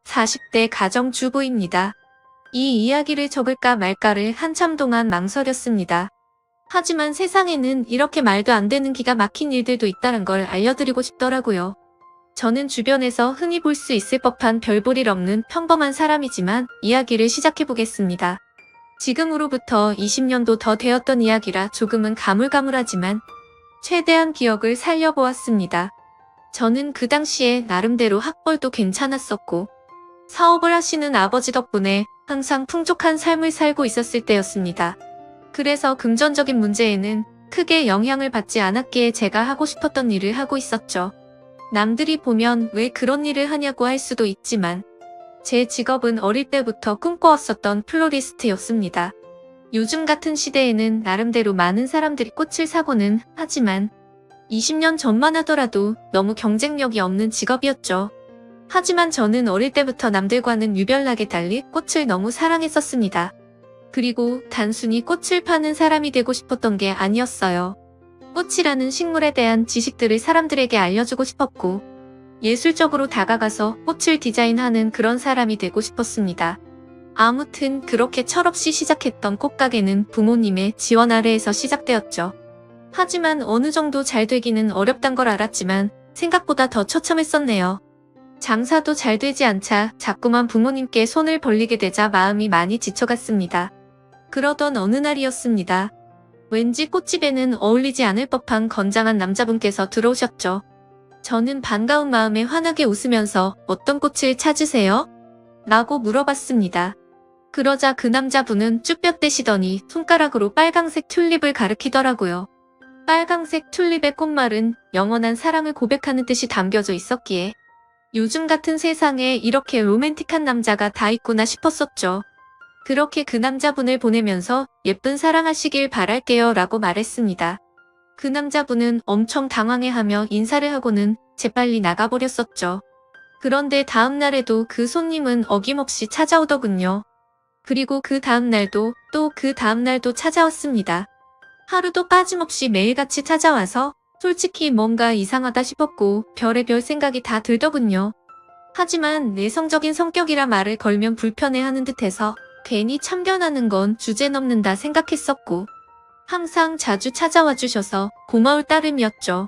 40대 가정주부입니다. 이 이야기를 적을까 말까를 한참 동안 망설였습니다. 하지만 세상에는 이렇게 말도 안 되는 기가 막힌 일들도 있다는 걸 알려드리고 싶더라고요. 저는 주변에서 흔히 볼 수 있을 법한 별 볼 일 없는 평범한 사람이지만 이야기를 시작해보겠습니다. 지금으로부터 20년도 더 되었던 이야기라 조금은 가물가물하지만 최대한 기억을 살려보았습니다. 저는 그 당시에 나름대로 학벌도 괜찮았었고 사업을 하시는 아버지 덕분에 항상 풍족한 삶을 살고 있었을 때였습니다. 그래서 금전적인 문제에는 크게 영향을 받지 않았기에 제가 하고 싶었던 일을 하고 있었죠. 남들이 보면 왜 그런 일을 하냐고 할 수도 있지만 제 직업은 어릴 때부터 꿈꿔왔었던 플로리스트였습니다. 요즘 같은 시대에는 나름대로 많은 사람들이 꽃을 사고는 하지만 20년 전만 하더라도 너무 경쟁력이 없는 직업이었죠. 하지만 저는 어릴 때부터 남들과는 유별나게 달리 꽃을 너무 사랑했었습니다. 그리고 단순히 꽃을 파는 사람이 되고 싶었던 게 아니었어요. 꽃이라는 식물에 대한 지식들을 사람들에게 알려주고 싶었고 예술적으로 다가가서 꽃을 디자인하는 그런 사람이 되고 싶었습니다. 아무튼 그렇게 철없이 시작했던 꽃가게는 부모님의 지원 아래에서 시작되었죠. 하지만 어느 정도 잘 되기는 어렵단 걸 알았지만 생각보다 더 처참했었네요. 장사도 잘 되지 않자 자꾸만 부모님께 손을 벌리게 되자 마음이 많이 지쳐갔습니다. 그러던 어느 날이었습니다. 왠지 꽃집에는 어울리지 않을 법한 건장한 남자분께서 들어오셨죠. 저는 반가운 마음에 환하게 웃으면서 어떤 꽃을 찾으세요? 라고 물어봤습니다. 그러자 그 남자분은 쭈뼛대시더니 손가락으로 빨강색 튤립을 가리키더라고요. 빨강색 튤립의 꽃말은 영원한 사랑을 고백하는 뜻이 담겨져 있었기에 요즘 같은 세상에 이렇게 로맨틱한 남자가 다 있구나 싶었었죠. 그렇게 그 남자분을 보내면서 예쁜 사랑하시길 바랄게요 라고 말했습니다. 그 남자분은 엄청 당황해하며 인사를 하고는 재빨리 나가버렸었죠. 그런데 다음날에도 그 손님은 어김없이 찾아오더군요. 그리고 그 다음날도 또 그 다음날도 찾아왔습니다. 하루도 빠짐없이 매일같이 찾아와서 솔직히 뭔가 이상하다 싶었고 별의별 생각이 다 들더군요. 하지만 내성적인 성격이라 말을 걸면 불편해하는 듯해서 괜히 참견하는 건 주제넘는다 생각했었고 항상 자주 찾아와 주셔서 고마울 따름이었죠.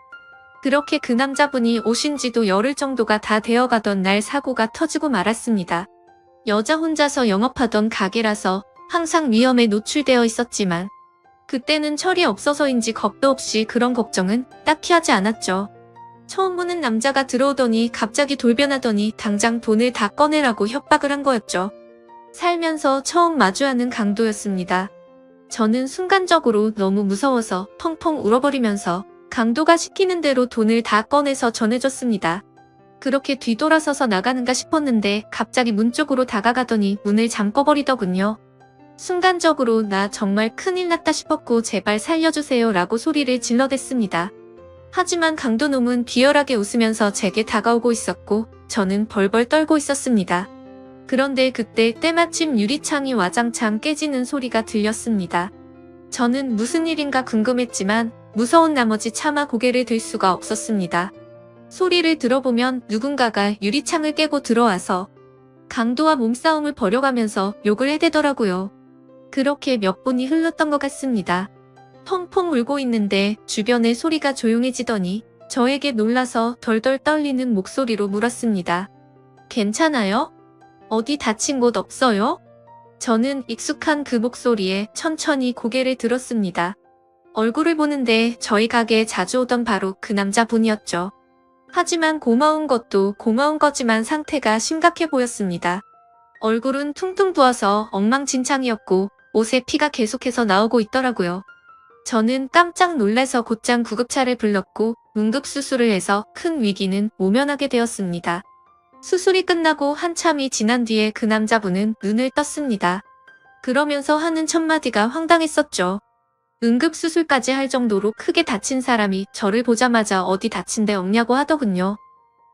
그렇게 그 남자분이 오신 지도 열흘 정도가 다 되어가던 날 사고가 터지고 말았습니다. 여자 혼자서 영업하던 가게라서 항상 위험에 노출되어 있었지만 그때는 철이 없어서인지 겁도 없이 그런 걱정은 딱히 하지 않았죠. 처음 보는 남자가 들어오더니 갑자기 돌변하더니 당장 돈을 다 꺼내라고 협박을 한 거였죠. 살면서 처음 마주하는 강도였습니다. 저는 순간적으로 너무 무서워서 펑펑 울어버리면서 강도가 시키는 대로 돈을 다 꺼내서 전해줬습니다. 그렇게 뒤돌아서서 나가는가 싶었는데 갑자기 문 쪽으로 다가가더니 문을 잠궈버리더군요. 순간적으로 나 정말 큰일 났다 싶었고 제발 살려주세요 라고 소리를 질러댔습니다. 하지만 강도놈은 비열하게 웃으면서 제게 다가오고 있었고 저는 벌벌 떨고 있었습니다. 그런데 그때 때마침 유리창이 와장창 깨지는 소리가 들렸습니다. 저는 무슨 일인가 궁금했지만 무서운 나머지 차마 고개를 들 수가 없었습니다. 소리를 들어보면 누군가가 유리창을 깨고 들어와서 강도와 몸싸움을 벌여가면서 욕을 해대더라고요. 그렇게 몇 분이 흘렀던 것 같습니다. 펑펑 울고 있는데 주변의 소리가 조용해지더니 저에게 놀라서 덜덜 떨리는 목소리로 물었습니다. 괜찮아요? 어디 다친 곳 없어요? 저는 익숙한 그 목소리에 천천히 고개를 들었습니다. 얼굴을 보는데 저희 가게에 자주 오던 바로 그 남자분이었죠. 하지만 고마운 것도 고마운 거지만 상태가 심각해 보였습니다. 얼굴은 퉁퉁 부어서 엉망진창이었고 옷에 피가 계속해서 나오고 있더라고요. 저는 깜짝 놀라서 곧장 구급차를 불렀고 응급수술을 해서 큰 위기는 모면하게 되었습니다. 수술이 끝나고 한참이 지난 뒤에 그 남자분은 눈을 떴습니다. 그러면서 하는 첫마디가 황당했었죠. 응급수술까지 할 정도로 크게 다친 사람이 저를 보자마자 어디 다친 데 없냐고 하더군요.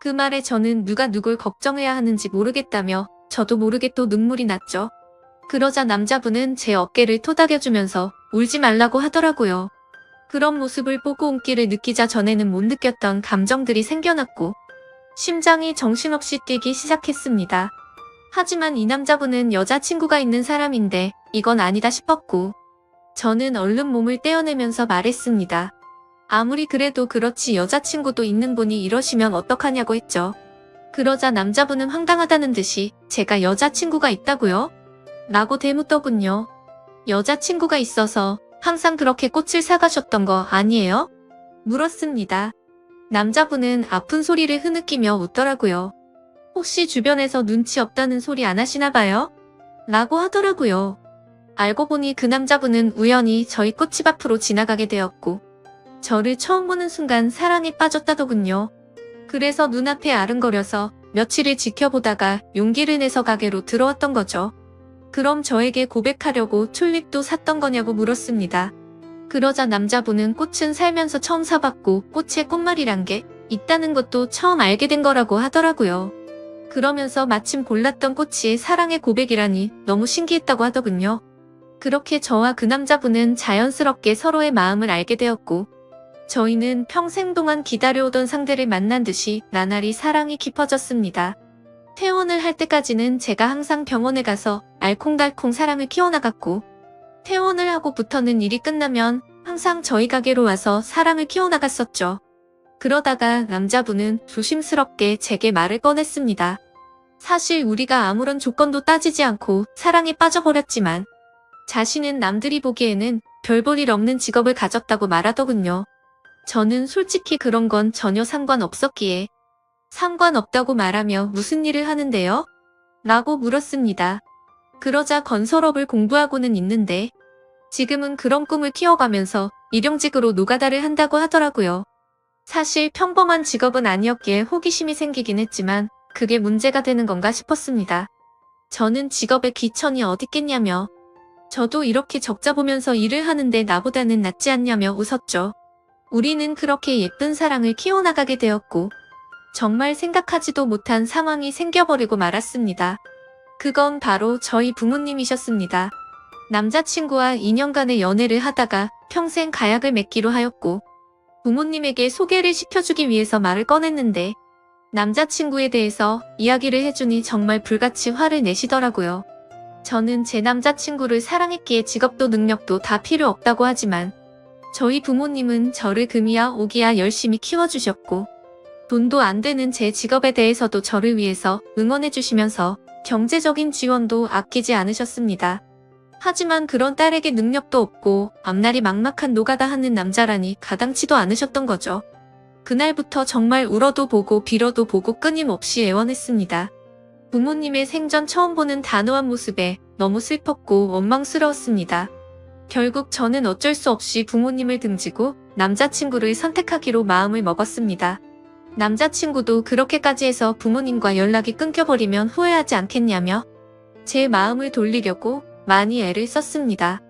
그 말에 저는 누가 누굴 걱정해야 하는지 모르겠다며 저도 모르게 또 눈물이 났죠. 그러자 남자분은 제 어깨를 토닥여주면서 울지 말라고 하더라고요. 그런 모습을 보고 온기를 느끼자 전에는 못 느꼈던 감정들이 생겨났고 심장이 정신없이 뛰기 시작했습니다. 하지만 이 남자분은 여자친구가 있는 사람인데 이건 아니다 싶었고 저는 얼른 몸을 떼어내면서 말했습니다. 아무리 그래도 그렇지 여자친구도 있는 분이 이러시면 어떡하냐고 했죠. 그러자 남자분은 황당하다는 듯이 제가 여자친구가 있다고요? 라고 대묻더군요. 여자친구가 있어서 항상 그렇게 꽃을 사가셨던 거 아니에요? 물었습니다. 남자분은 아픈 소리를 흐느끼며 웃더라고요. 혹시 주변에서 눈치 없다는 소리 안 하시나 봐요? 라고 하더라고요. 알고 보니 그 남자분은 우연히 저희 꽃집 앞으로 지나가게 되었고 저를 처음 보는 순간 사랑에 빠졌다더군요. 그래서 눈앞에 아른거려서 며칠을 지켜보다가 용기를 내서 가게로 들어왔던 거죠. 그럼 저에게 고백하려고 튤립도 샀던 거냐고 물었습니다. 그러자 남자분은 꽃은 살면서 처음 사봤고 꽃에 꽃말이란 게 있다는 것도 처음 알게 된 거라고 하더라고요. 그러면서 마침 골랐던 꽃이 사랑의 고백이라니 너무 신기했다고 하더군요. 그렇게 저와 그 남자분은 자연스럽게 서로의 마음을 알게 되었고 저희는 평생 동안 기다려오던 상대를 만난 듯이 나날이 사랑이 깊어졌습니다. 퇴원을 할 때까지는 제가 항상 병원에 가서 알콩달콩 사랑을 키워나갔고 퇴원을 하고부터는 일이 끝나면 항상 저희 가게로 와서 사랑을 키워나갔었죠. 그러다가 남자분은 조심스럽게 제게 말을 꺼냈습니다. 사실 우리가 아무런 조건도 따지지 않고 사랑에 빠져버렸지만 자신은 남들이 보기에는 별 볼 일 없는 직업을 가졌다고 말하더군요. 저는 솔직히 그런 건 전혀 상관없었기에 상관없다고 말하며 무슨 일을 하는데요? 라고 물었습니다. 그러자 건설업을 공부하고는 있는데 지금은 그런 꿈을 키워가면서 일용직으로 노가다를 한다고 하더라고요. 사실 평범한 직업은 아니었기에 호기심이 생기긴 했지만 그게 문제가 되는 건가 싶었습니다. 저는 직업에 귀천이 어딨겠냐며 저도 이렇게 적자 보면서 일을 하는데 나보다는 낫지 않냐며 웃었죠. 우리는 그렇게 예쁜 사랑을 키워나가게 되었고 정말 생각하지도 못한 상황이 생겨버리고 말았습니다. 그건 바로 저희 부모님이셨습니다. 남자친구와 2년간의 연애를 하다가 평생 가약을 맺기로 하였고 부모님에게 소개를 시켜주기 위해서 말을 꺼냈는데 남자친구에 대해서 이야기를 해주니 정말 불같이 화를 내시더라고요. 저는 제 남자친구를 사랑했기에 직업도 능력도 다 필요 없다고 하지만 저희 부모님은 저를 금이야 오기야 열심히 키워주셨고 돈도 안 되는 제 직업에 대해서도 저를 위해서 응원해주시면서 경제적인 지원도 아끼지 않으셨습니다. 하지만 그런 딸에게 능력도 없고 앞날이 막막한 노가다 하는 남자라니 가당치도 않으셨던 거죠. 그날부터 정말 울어도 보고 빌어도 보고 끊임없이 애원했습니다. 부모님의 생전 처음 보는 단호한 모습에 너무 슬펐고 원망스러웠습니다. 결국 저는 어쩔 수 없이 부모님을 등지고 남자친구를 선택하기로 마음을 먹었습니다. 남자친구도 그렇게까지 해서 부모님과 연락이 끊겨버리면 후회하지 않겠냐며 제 마음을 돌리려고 많이 애를 썼습니다.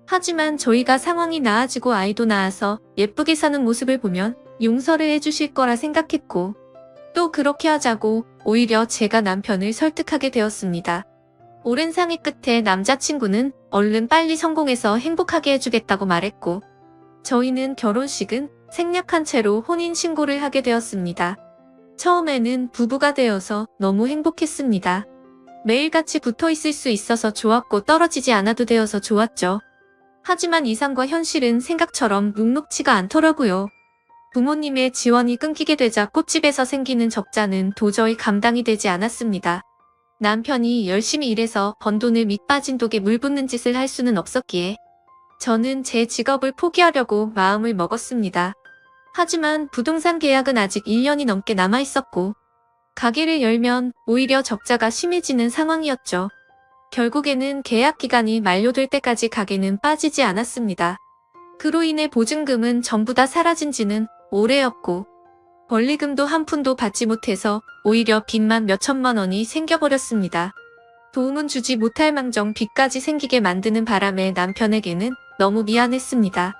하지만 저희가 상황이 나아지고 아이도 낳아서 예쁘게 사는 모습을 보면 용서를 해주실 거라 생각했고 또 그렇게 하자고 오히려 제가 남편을 설득하게 되었습니다. 오랜 상의 끝에 남자친구는 얼른 빨리 성공해서 행복하게 해주겠다고 말했고 저희는 결혼식은 생략한 채로 혼인신고를 하게 되었습니다. 처음에는 부부가 되어서 너무 행복했습니다. 매일같이 붙어있을 수 있어서 좋았고 떨어지지 않아도 되어서 좋았죠. 하지만 이상과 현실은 생각처럼 눅눅지가 않더라고요. 부모님의 지원이 끊기게 되자 꽃집에서 생기는 적자는 도저히 감당이 되지 않았습니다. 남편이 열심히 일해서 번 돈을 밑 빠진 독에 물 붓는 짓을 할 수는 없었기에 저는 제 직업을 포기하려고 마음을 먹었습니다. 하지만 부동산 계약은 아직 1년이 넘게 남아있었고 가게를 열면 오히려 적자가 심해지는 상황이었죠. 결국에는 계약 기간이 만료될 때까지 가게는 빠지지 않았습니다. 그로 인해 보증금은 전부 다 사라진 지는 오래였고 권리금도 한 푼도 받지 못해서 오히려 빚만 몇천만 원이 생겨버렸습니다. 도움은 주지 못할 망정 빚까지 생기게 만드는 바람에 남편에게는 너무 미안했습니다.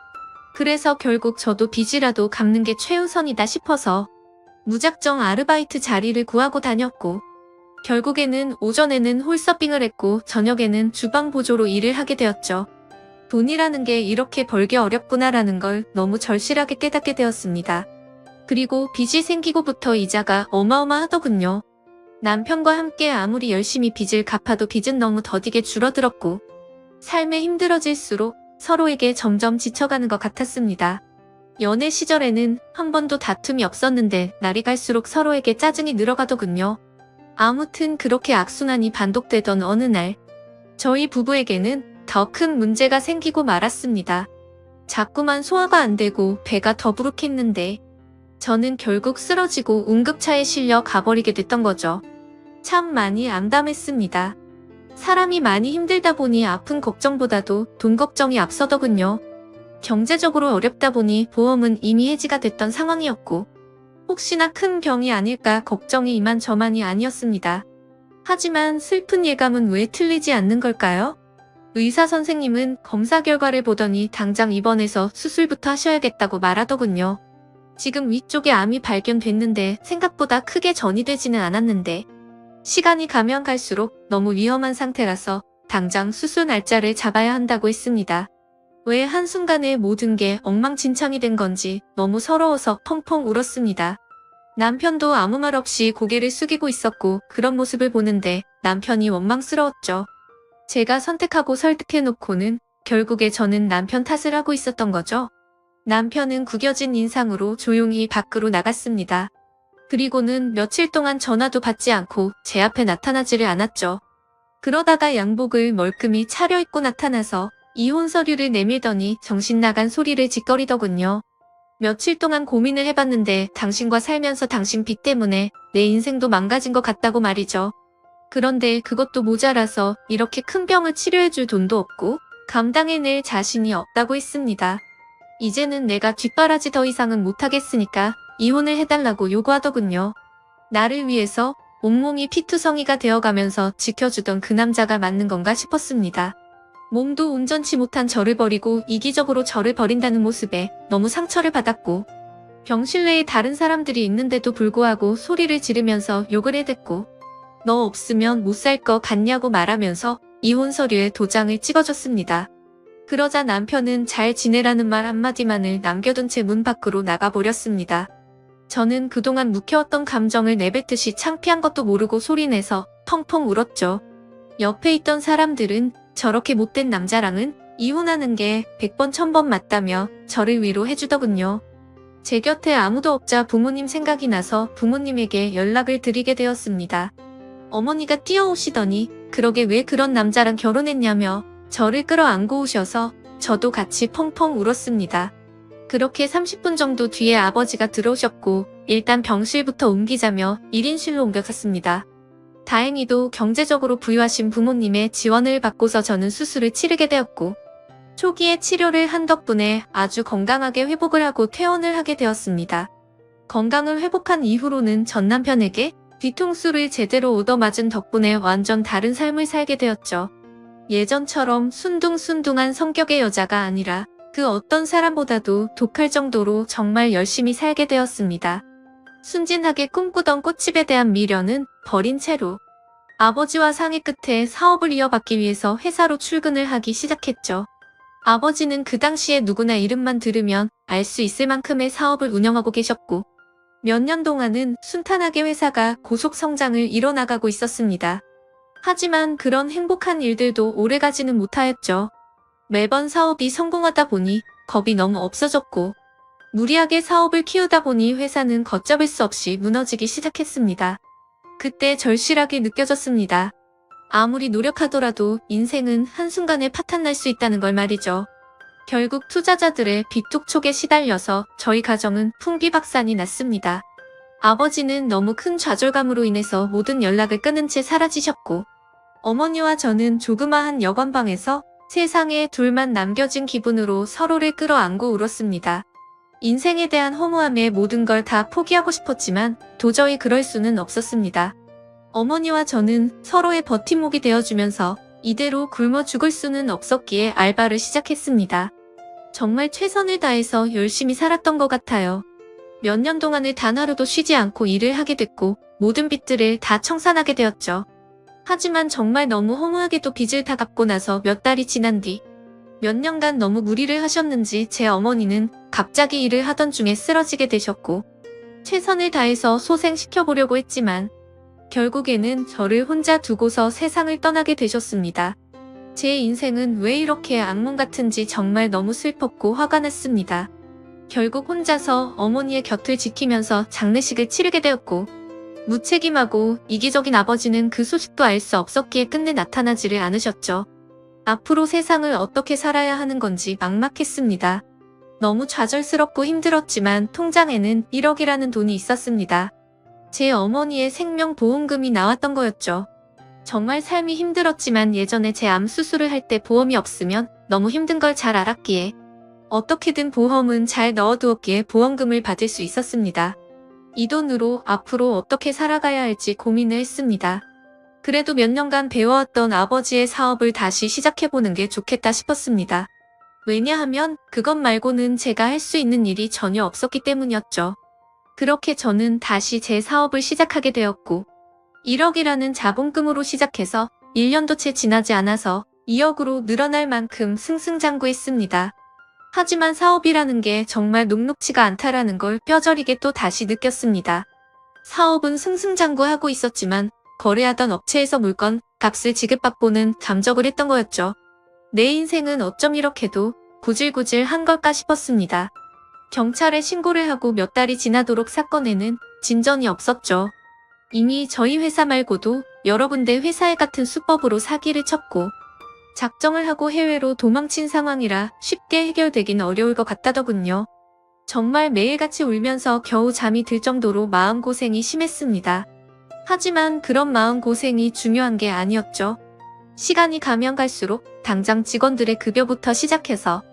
그래서 결국 저도 빚이라도 갚는 게 최우선이다 싶어서 무작정 아르바이트 자리를 구하고 다녔고 결국에는 오전에는 홀서빙을 했고 저녁에는 주방 보조로 일을 하게 되었죠. 돈이라는 게 이렇게 벌기 어렵구나라는 걸 너무 절실하게 깨닫게 되었습니다. 그리고 빚이 생기고부터 이자가 어마어마하더군요. 남편과 함께 아무리 열심히 빚을 갚아도 빚은 너무 더디게 줄어들었고 삶에 힘들어질수록 서로에게 점점 지쳐가는 것 같았습니다. 연애 시절에는 한 번도 다툼이 없었는데 날이 갈수록 서로에게 짜증이 늘어가더군요. 아무튼 그렇게 악순환이 반복되던 어느 날 저희 부부에게는 더 큰 문제가 생기고 말았습니다. 자꾸만 소화가 안 되고 배가 더부룩했는데 저는 결국 쓰러지고 응급차에 실려 가버리게 됐던 거죠. 참 많이 암담했습니다. 사람이 많이 힘들다 보니 아픈 걱정보다도 돈 걱정이 앞서더군요. 경제적으로 어렵다 보니 보험은 이미 해지가 됐던 상황이었고 혹시나 큰 병이 아닐까 걱정이 이만저만이 아니었습니다. 하지만 슬픈 예감은 왜 틀리지 않는 걸까요? 의사 선생님은 검사 결과를 보더니 당장 입원해서 수술부터 하셔야겠다고 말하더군요. 지금 위쪽에 암이 발견됐는데 생각보다 크게 전이되지는 않았는데 시간이 가면 갈수록 너무 위험한 상태라서 당장 수술 날짜를 잡아야 한다고 했습니다. 왜 한순간에 모든 게 엉망진창이 된 건지 너무 서러워서 펑펑 울었습니다. 남편도 아무 말 없이 고개를 숙이고 있었고 그런 모습을 보는데 남편이 원망스러웠죠. 제가 선택하고 설득해놓고는 결국에 저는 남편 탓을 하고 있었던 거죠. 남편은 구겨진 인상으로 조용히 밖으로 나갔습니다. 그리고는 며칠 동안 전화도 받지 않고 제 앞에 나타나지를 않았죠. 그러다가 양복을 멀끔히 차려입고 나타나서 이혼 서류를 내밀더니 정신 나간 소리를 짓거리더군요. 며칠 동안 고민을 해봤는데 당신과 살면서 당신 빚 때문에 내 인생도 망가진 것 같다고 말이죠. 그런데 그것도 모자라서 이렇게 큰 병을 치료해줄 돈도 없고 감당해낼 자신이 없다고 했습니다. 이제는 내가 뒷바라지 더 이상은 못하겠으니까 이혼을 해달라고 요구하더군요. 나를 위해서 온몸이 피투성이가 되어가면서 지켜주던 그 남자가 맞는 건가 싶었습니다. 몸도 온전치 못한 저를 버리고 이기적으로 저를 버린다는 모습에 너무 상처를 받았고 병실 내에 다른 사람들이 있는데도 불구하고 소리를 지르면서 욕을 해댔고 너 없으면 못 살 거 같냐고 말하면서 이혼 서류에 도장을 찍어줬습니다. 그러자 남편은 잘 지내라는 말 한마디만을 남겨둔 채 문 밖으로 나가버렸습니다. 저는 그동안 묵혀왔던 감정을 내뱉듯이 창피한 것도 모르고 소리내서 펑펑 울었죠. 옆에 있던 사람들은 저렇게 못된 남자랑은 이혼하는 게 100번 1000번 맞다며 저를 위로해주더군요. 제 곁에 아무도 없자 부모님 생각이 나서 부모님에게 연락을 드리게 되었습니다. 어머니가 뛰어오시더니 그러게 왜 그런 남자랑 결혼했냐며 저를 끌어안고 오셔서 저도 같이 펑펑 울었습니다. 그렇게 30분 정도 뒤에 아버지가 들어오셨고 일단 병실부터 옮기자며 1인실로 옮겨갔습니다. 다행히도 경제적으로 부유하신 부모님의 지원을 받고서 저는 수술을 치르게 되었고 초기에 치료를 한 덕분에 아주 건강하게 회복을 하고 퇴원을 하게 되었습니다. 건강을 회복한 이후로는 전 남편에게 뒤통수를 제대로 얻어맞은 덕분에 완전 다른 삶을 살게 되었죠. 예전처럼 순둥순둥한 성격의 여자가 아니라 그 어떤 사람보다도 독할 정도로 정말 열심히 살게 되었습니다. 순진하게 꿈꾸던 꽃집에 대한 미련은 버린 채로 아버지와 상의 끝에 사업을 이어받기 위해서 회사로 출근을 하기 시작했죠. 아버지는 그 당시에 누구나 이름만 들으면 알 수 있을 만큼의 사업을 운영하고 계셨고 몇 년 동안은 순탄하게 회사가 고속 성장을 이뤄나가고 있었습니다. 하지만 그런 행복한 일들도 오래가지는 못하였죠. 매번 사업이 성공하다 보니 겁이 너무 없어졌고 무리하게 사업을 키우다 보니 회사는 걷잡을 수 없이 무너지기 시작했습니다. 그때 절실하게 느껴졌습니다. 아무리 노력하더라도 인생은 한순간에 파탄날 수 있다는 걸 말이죠. 결국 투자자들의 빚독촉에 시달려서 저희 가정은 풍비박산이 났습니다. 아버지는 너무 큰 좌절감으로 인해서 모든 연락을 끊은 채 사라지셨고 어머니와 저는 조그마한 여관방에서 세상에 둘만 남겨진 기분으로 서로를 끌어안고 울었습니다. 인생에 대한 허무함에 모든 걸 다 포기하고 싶었지만 도저히 그럴 수는 없었습니다. 어머니와 저는 서로의 버팀목이 되어주면서 이대로 굶어 죽을 수는 없었기에 알바를 시작했습니다. 정말 최선을 다해서 열심히 살았던 것 같아요. 몇 년 동안을 단 하루도 쉬지 않고 일을 하게 됐고 모든 빚들을 다 청산하게 되었죠. 하지만 정말 너무 허무하게도 빚을 다 갚고 나서 몇 달이 지난 뒤 몇 년간 너무 무리를 하셨는지 제 어머니는 갑자기 일을 하던 중에 쓰러지게 되셨고 최선을 다해서 소생시켜보려고 했지만 결국에는 저를 혼자 두고서 세상을 떠나게 되셨습니다. 제 인생은 왜 이렇게 악몽 같은지 정말 너무 슬펐고 화가 났습니다. 결국 혼자서 어머니의 곁을 지키면서 장례식을 치르게 되었고, 무책임하고 이기적인 아버지는 그 소식도 알 수 없었기에 끝내 나타나지를 않으셨죠. 앞으로 세상을 어떻게 살아야 하는 건지 막막했습니다. 너무 좌절스럽고 힘들었지만 통장에는 1억이라는 돈이 있었습니다. 제 어머니의 생명보험금이 나왔던 거였죠. 정말 삶이 힘들었지만 예전에 제 암 수술을 할 때 보험이 없으면 너무 힘든 걸 잘 알았기에 어떻게든 보험은 잘 넣어두었기에 보험금을 받을 수 있었습니다. 이 돈으로 앞으로 어떻게 살아가야 할지 고민을 했습니다. 그래도 몇 년간 배워왔던 아버지의 사업을 다시 시작해보는 게 좋겠다 싶었습니다. 왜냐하면 그것 말고는 제가 할 수 있는 일이 전혀 없었기 때문이었죠. 그렇게 저는 다시 제 사업을 시작하게 되었고 1억이라는 자본금으로 시작해서 1년도 채 지나지 않아서 2억으로 늘어날 만큼 승승장구했습니다. 하지만 사업이라는 게 정말 녹록지가 않다라는 걸 뼈저리게 또 다시 느꼈습니다. 사업은 승승장구하고 있었지만 거래하던 업체에서 물건 값을 지급받고는 잠적을 했던 거였죠. 내 인생은 어쩜 이렇게도 구질구질한 걸까 싶었습니다. 경찰에 신고를 하고 몇 달이 지나도록 사건에는 진전이 없었죠. 이미 저희 회사 말고도 여러 군데 회사에 같은 수법으로 사기를 쳤고 작정을 하고 해외로 도망친 상황이라 쉽게 해결되긴 어려울 것 같다더군요. 정말 매일같이 울면서 겨우 잠이 들 정도로 마음고생이 심했습니다. 하지만 그런 마음고생이 중요한 게 아니었죠. 시간이 가면 갈수록 당장 직원들의 급여부터 시작해서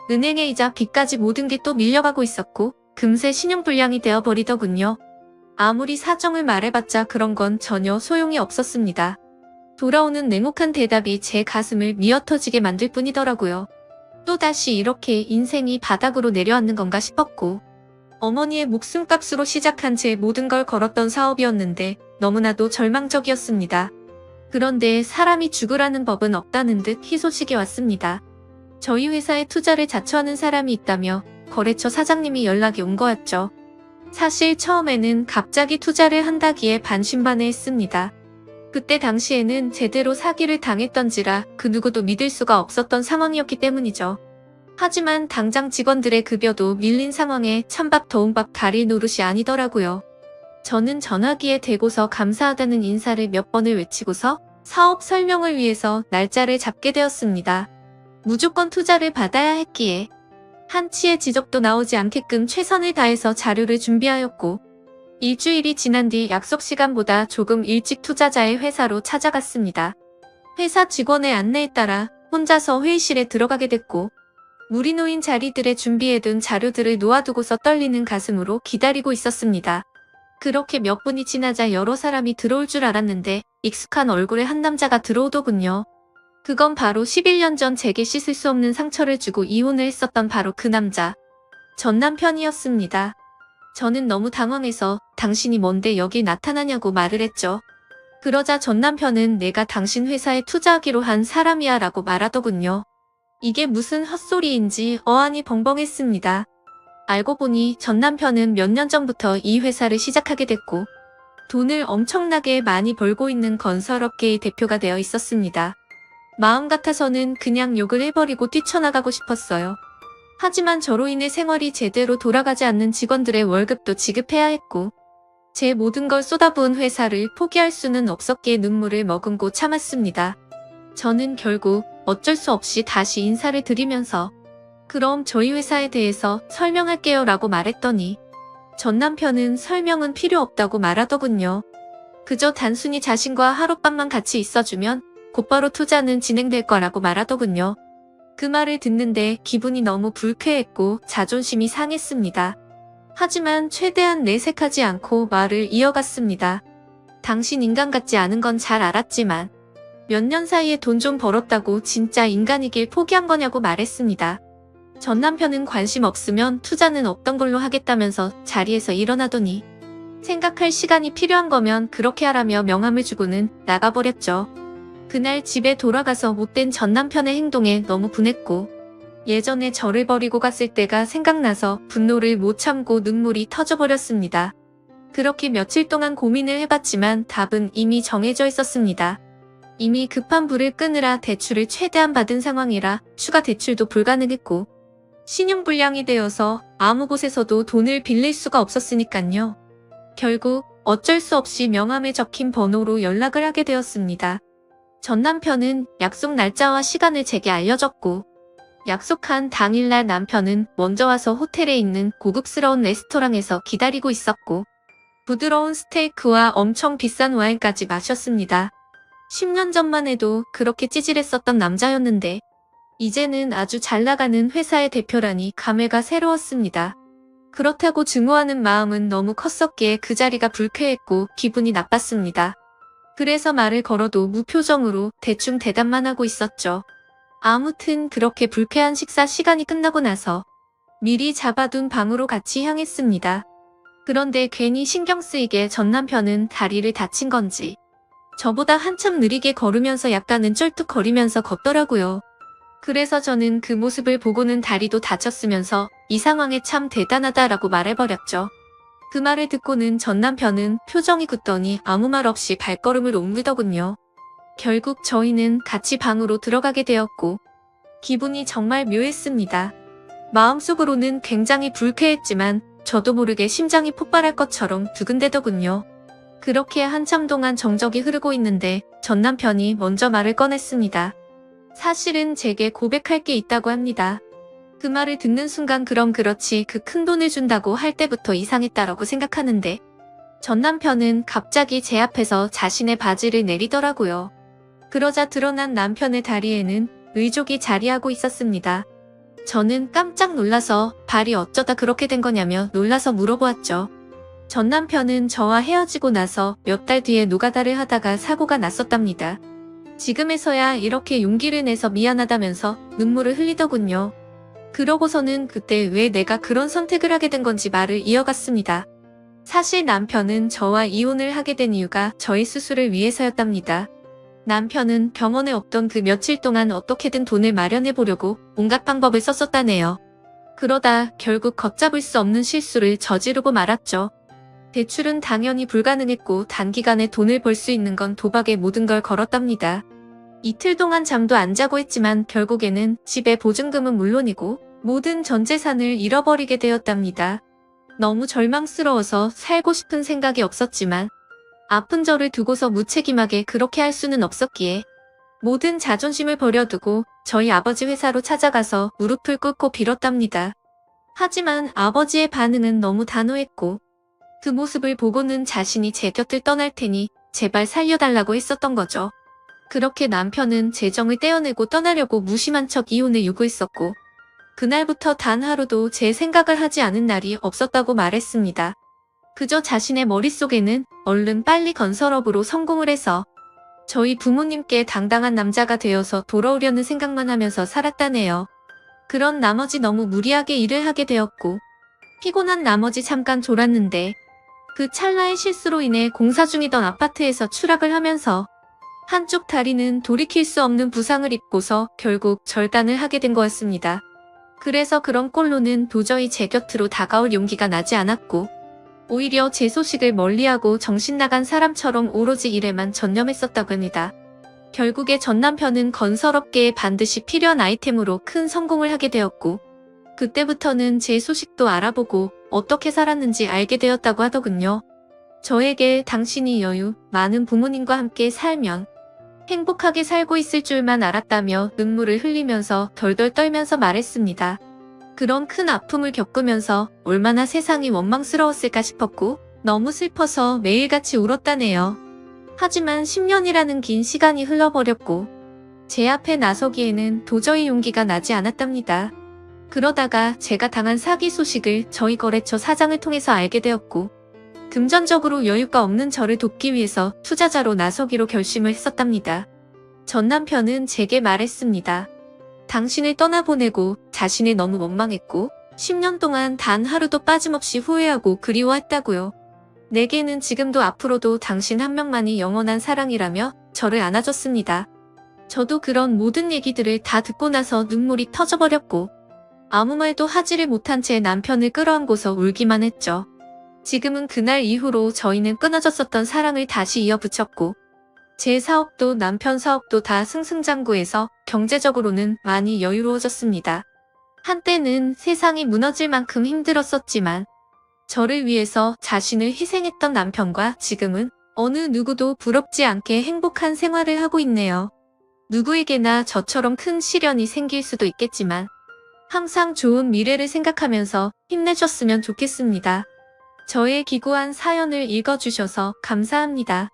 은행의 이자 빚까지 모든 게 또 밀려가고 있었고 금세 신용불량이 되어버리더군요. 아무리 사정을 말해봤자 그런 건 전혀 소용이 없었습니다. 돌아오는 냉혹한 대답이 제 가슴을 미어터지게 만들 뿐이더라고요. 또다시 이렇게 인생이 바닥으로 내려앉는 건가 싶었고 어머니의 목숨값으로 시작한 제 모든 걸 걸었던 사업이었는데 너무나도 절망적이었습니다. 그런데 사람이 죽으라는 법은 없다는 듯 희소식이 왔습니다. 저희 회사에 투자를 자처하는 사람이 있다며 거래처 사장님이 연락이 온 거였죠. 사실 처음에는 갑자기 투자를 한다기에 반신반의했습니다. 그때 당시에는 제대로 사기를 당했던지라 그 누구도 믿을 수가 없었던 상황이었기 때문이죠. 하지만 당장 직원들의 급여도 밀린 상황에 찬밥 더운밥 가릴 노릇이 아니더라고요. 저는 전화기에 대고서 감사하다는 인사를 몇 번을 외치고서 사업 설명을 위해서 날짜를 잡게 되었습니다. 무조건 투자를 받아야 했기에 한치의 지적도 나오지 않게끔 최선을 다해서 자료를 준비하였고 일주일이 지난 뒤 약속 시간보다 조금 일찍 투자자의 회사로 찾아갔습니다. 회사 직원의 안내에 따라 혼자서 회의실에 들어가게 됐고 물이 놓인 자리들에 준비해둔 자료들을 놓아두고서 떨리는 가슴으로 기다리고 있었습니다. 그렇게 몇 분이 지나자 여러 사람이 들어올 줄 알았는데 익숙한 얼굴의 한 남자가 들어오더군요. 그건 바로 11년 전 제게 씻을 수 없는 상처를 주고 이혼을 했었던 바로 그 남자. 전 남편이었습니다. 저는 너무 당황해서 당신이 뭔데 여기 나타나냐고 말을 했죠. 그러자 전 남편은 내가 당신 회사에 투자하기로 한 사람이야 라고 말하더군요. 이게 무슨 헛소리인지 어안이 벙벙했습니다. 알고 보니 전 남편은 몇 년 전부터 이 회사를 시작하게 됐고 돈을 엄청나게 많이 벌고 있는 건설업계의 대표가 되어 있었습니다. 마음 같아서는 그냥 욕을 해버리고 뛰쳐나가고 싶었어요. 하지만 저로 인해 생활이 제대로 돌아가지 않는 직원들의 월급도 지급해야 했고 제 모든 걸 쏟아부은 회사를 포기할 수는 없었기에 눈물을 머금고 참았습니다. 저는 결국 어쩔 수 없이 다시 인사를 드리면서 그럼 저희 회사에 대해서 설명할게요 라고 말했더니 전 남편은 설명은 필요 없다고 말하더군요. 그저 단순히 자신과 하룻밤만 같이 있어주면 곧바로 투자는 진행될 거라고 말하더군요. 그 말을 듣는데 기분이 너무 불쾌했고 자존심이 상했습니다. 하지만 최대한 내색하지 않고 말을 이어갔습니다. 당신 인간 같지 않은 건 잘 알았지만 몇 년 사이에 돈 좀 벌었다고 진짜 인간이길 포기한 거냐고 말했습니다. 전 남편은 관심 없으면 투자는 없던 걸로 하겠다면서 자리에서 일어나더니 생각할 시간이 필요한 거면 그렇게 하라며 명함을 주고는 나가버렸죠. 그날 집에 돌아가서 못된 전 남편의 행동에 너무 분했고 예전에 저를 버리고 갔을 때가 생각나서 분노를 못 참고 눈물이 터져버렸습니다. 그렇게 며칠 동안 고민을 해봤지만 답은 이미 정해져 있었습니다. 이미 급한 불을 끄느라 대출을 최대한 받은 상황이라 추가 대출도 불가능했고 신용불량이 되어서 아무 곳에서도 돈을 빌릴 수가 없었으니깐요. 결국 어쩔 수 없이 명함에 적힌 번호로 연락을 하게 되었습니다. 전 남편은 약속 날짜와 시간을 제게 알려줬고 약속한 당일날 남편은 먼저 와서 호텔에 있는 고급스러운 레스토랑에서 기다리고 있었고 부드러운 스테이크와 엄청 비싼 와인까지 마셨습니다. 10년 전만 해도 그렇게 찌질했었던 남자였는데 이제는 아주 잘 나가는 회사의 대표라니 감회가 새로웠습니다. 그렇다고 증오하는 마음은 너무 컸었기에 그 자리가 불쾌했고 기분이 나빴습니다. 그래서 말을 걸어도 무표정으로 대충 대답만 하고 있었죠. 아무튼 그렇게 불쾌한 식사 시간이 끝나고 나서 미리 잡아둔 방으로 같이 향했습니다. 그런데 괜히 신경 쓰이게 전 남편은 다리를 다친 건지 저보다 한참 느리게 걸으면서 약간은 쩔뚝거리면서 걷더라고요. 그래서 저는 그 모습을 보고는 다리도 다쳤으면서 이 상황에 참 대단하다라고 말해버렸죠. 그 말을 듣고는 전 남편은 표정이 굳더니 아무 말 없이 발걸음을 옮기더군요. 결국 저희는 같이 방으로 들어가게 되었고 기분이 정말 묘했습니다. 마음속으로는 굉장히 불쾌했지만 저도 모르게 심장이 폭발할 것처럼 두근대더군요. 그렇게 한참 동안 정적이 흐르고 있는데 전 남편이 먼저 말을 꺼냈습니다. 사실은 제게 고백할 게 있다고 합니다. 그 말을 듣는 순간 그럼 그렇지 그 큰 돈을 준다고 할 때부터 이상했다라고 생각하는데 전 남편은 갑자기 제 앞에서 자신의 바지를 내리더라고요. 그러자 드러난 남편의 다리에는 의족이 자리하고 있었습니다. 저는 깜짝 놀라서 발이 어쩌다 그렇게 된 거냐며 놀라서 물어보았죠. 전 남편은 저와 헤어지고 나서 몇 달 뒤에 노가다를 하다가 사고가 났었답니다. 지금에서야 이렇게 용기를 내서 미안하다면서 눈물을 흘리더군요. 그러고서는 그때 왜 내가 그런 선택을 하게 된 건지 말을 이어갔습니다. 사실 남편은 저와 이혼을 하게 된 이유가 저희 수술을 위해서였답니다. 남편은 병원에 없던 그 며칠 동안 어떻게든 돈을 마련해 보려고 온갖 방법을 썼었다네요. 그러다 결국 걷잡을 수 없는 실수를 저지르고 말았죠. 대출은 당연히 불가능했고 단기간에 돈을 벌 수 있는 건 도박에 모든 걸 걸었답니다. 이틀 동안 잠도 안 자고 했지만 결국에는 집의 보증금은 물론이고 모든 전 재산을 잃어버리게 되었답니다. 너무 절망스러워서 살고 싶은 생각이 없었지만 아픈 저를 두고서 무책임하게 그렇게 할 수는 없었기에 모든 자존심을 버려두고 저희 아버지 회사로 찾아가서 무릎을 꿇고 빌었답니다. 하지만 아버지의 반응은 너무 단호했고 그 모습을 보고는 자신이 제 곁을 떠날 테니 제발 살려달라고 했었던 거죠. 그렇게 남편은 재정을 떼어내고 떠나려고 무심한 척 이혼을 요구했었고 그날부터 단 하루도 제 생각을 하지 않은 날이 없었다고 말했습니다. 그저 자신의 머릿속에는 얼른 빨리 건설업으로 성공을 해서 저희 부모님께 당당한 남자가 되어서 돌아오려는 생각만 하면서 살았다네요. 그런 나머지 너무 무리하게 일을 하게 되었고 피곤한 나머지 잠깐 졸았는데 그 찰나의 실수로 인해 공사 중이던 아파트에서 추락을 하면서 한쪽 다리는 돌이킬 수 없는 부상을 입고서 결국 절단을 하게 된 거였습니다. 그래서 그런 꼴로는 도저히 제 곁으로 다가올 용기가 나지 않았고 오히려 제 소식을 멀리하고 정신 나간 사람처럼 오로지 일에만 전념했었다고 합니다. 결국에 전 남편은 건설업계에 반드시 필요한 아이템으로 큰 성공을 하게 되었고 그때부터는 제 소식도 알아보고 어떻게 살았는지 알게 되었다고 하더군요. 저에게 당신이 여유 많은 부모님과 함께 살면 행복하게 살고 있을 줄만 알았다며 눈물을 흘리면서 덜덜 떨면서 말했습니다. 그런 큰 아픔을 겪으면서 얼마나 세상이 원망스러웠을까 싶었고 너무 슬퍼서 매일같이 울었다네요. 하지만 10년이라는 긴 시간이 흘러버렸고 제 앞에 나서기에는 도저히 용기가 나지 않았답니다. 그러다가 제가 당한 사기 소식을 저희 거래처 사장을 통해서 알게 되었고 금전적으로 여유가 없는 저를 돕기 위해서 투자자로 나서기로 결심을 했었답니다. 전 남편은 제게 말했습니다. 당신을 떠나보내고 자신이 너무 원망했고 10년 동안 단 하루도 빠짐없이 후회하고 그리워했다고요. 내게는 지금도 앞으로도 당신 한 명만이 영원한 사랑이라며 저를 안아줬습니다. 저도 그런 모든 얘기들을 다 듣고 나서 눈물이 터져버렸고 아무 말도 하지를 못한 채 남편을 끌어안고서 울기만 했죠. 지금은 그날 이후로 저희는 끊어졌었던 사랑을 다시 이어붙였고 제 사업도 남편 사업도 다 승승장구해서 경제적으로는 많이 여유로워졌습니다. 한때는 세상이 무너질 만큼 힘들었었지만 저를 위해서 자신을 희생했던 남편과 지금은 어느 누구도 부럽지 않게 행복한 생활을 하고 있네요. 누구에게나 저처럼 큰 시련이 생길 수도 있겠지만 항상 좋은 미래를 생각하면서 힘내셨으면 좋겠습니다. 저의 기고한 사연을 읽어주셔서 감사합니다.